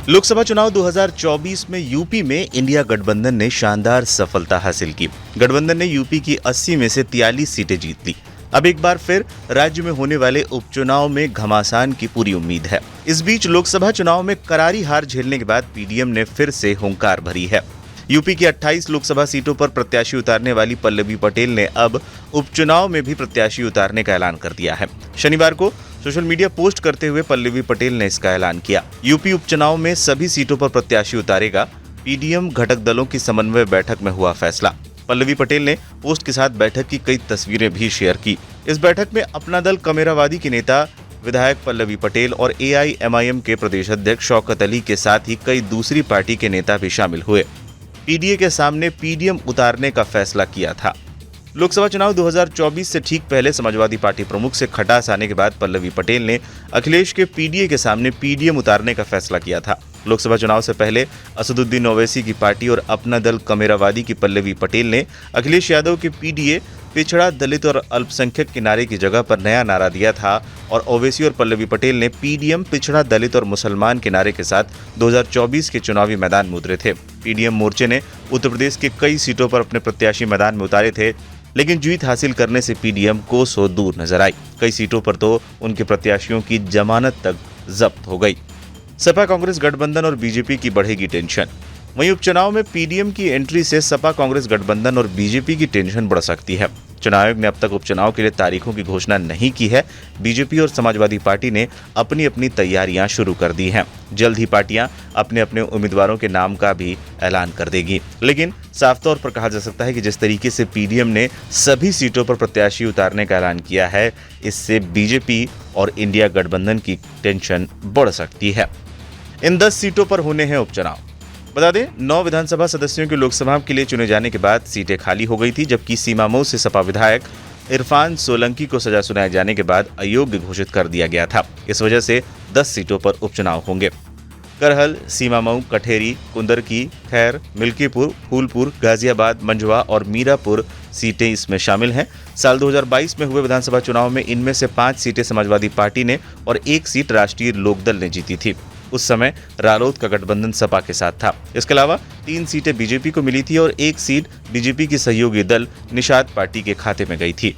लोकसभा चुनाव 2024 में यूपी में इंडिया गठबंधन ने शानदार सफलता हासिल की। गठबंधन ने यूपी की 80 में से 43 सीटें जीत ली। अब एक बार फिर राज्य में होने वाले उपचुनाव में घमासान की पूरी उम्मीद है। इस बीच लोकसभा चुनाव में करारी हार झेलने के बाद पीडीएम ने फिर से हुंकार भरी है। यूपी की 28 लोकसभा सीटों पर प्रत्याशी उतारने वाली पल्लवी पटेल ने अब उपचुनाव में भी प्रत्याशी उतारने का ऐलान कर दिया है। शनिवार को सोशल मीडिया पोस्ट करते हुए पल्लवी पटेल ने इसका ऐलान किया। यूपी उपचुनाव में सभी सीटों पर प्रत्याशी उतारेगा। पीडीएम घटक दलों की समन्वय बैठक में हुआ फैसला। पल्लवी पटेल ने पोस्ट के साथ बैठक की कई तस्वीरें भी शेयर की। इस बैठक में अपना दल कमेरावादी के नेता विधायक पल्लवी पटेल और एआईएमआईएम के प्रदेश अध्यक्ष शौकत अली के साथ ही कई दूसरी पार्टी के नेता भी शामिल हुए। पीडीए के सामने पीडीएम उतारने का फैसला किया था। लोकसभा चुनाव 2024 से ठीक पहले समाजवादी पार्टी प्रमुख से खटास आने के बाद पल्लवी पटेल ने अखिलेश के पीडीए के सामने पीडीएम उतारने का फैसला किया था। लोकसभा चुनाव से पहले असदुद्दीन ओवैसी की पार्टी और अपना दल कमेरावादी की पल्लवी पटेल ने अखिलेश यादव के पीडीए पिछड़ा दलित और अल्पसंख्यक के नारे की जगह पर नया नारा दिया था और ओवैसी और पल्लवी पटेल ने पीडीएम पिछड़ा दलित और मुसलमान के नारे के साथ 2024 के चुनावी मैदान में उतरे थे। पीडीएम मोर्चे ने उत्तर प्रदेश के कई सीटों पर अपने प्रत्याशी मैदान में उतारे थे, लेकिन जीत हासिल करने से पीडीएम कोसों दूर नजर आई। कई सीटों पर तो उनके प्रत्याशियों की जमानत तक जब्त हो गई। सपा कांग्रेस गठबंधन और बीजेपी की बढ़ेगी टेंशन। वहीं उपचुनाव में पीडीएम की एंट्री से सपा कांग्रेस गठबंधन और बीजेपी की टेंशन बढ़ सकती है। चुनाव आयोग ने अब तक उपचुनाव के लिए तारीखों की घोषणा नहीं की है। बीजेपी और समाजवादी पार्टी ने अपनी अपनी तैयारियां शुरू कर दी हैं। जल्द ही पार्टियां अपने अपने उम्मीदवारों के नाम का भी ऐलान कर देगी। लेकिन साफ तौर पर कहा जा सकता है कि जिस तरीके से पीडीएम ने सभी सीटों पर प्रत्याशी उतारने का ऐलान किया है, इससे बीजेपी और इंडिया गठबंधन की टेंशन बढ़ सकती है। इन 10 सीटों पर होने हैं उपचुनाव। बता दें, 9 विधानसभा सदस्यों के लोकसभा के लिए चुने जाने के बाद सीटें खाली हो गई थी, जबकि सीमामऊ से सपा विधायक इरफान सोलंकी को सजा सुनाए जाने के बाद अयोग्य घोषित कर दिया गया था। इस वजह से 10 सीटों पर उपचुनाव होंगे। करहल, सीमामऊ, कठेरी, कुंदरकी, खैर, मिल्कीपुर, फूलपुर, गाजियाबाद, मंझवा और मीरापुर सीटें इसमें शामिल हैं। साल 2022 में हुए विधानसभा चुनाव में इनमें से 5 सीटें समाजवादी पार्टी ने और 1 सीट राष्ट्रीय लोकदल ने जीती थी। उस समय रालोद का गठबंधन सपा के साथ था। इसके अलावा 3 सीटें बीजेपी को मिली थी और 1 सीट बीजेपी की सहयोगी दल निषाद पार्टी के खाते में गई थी।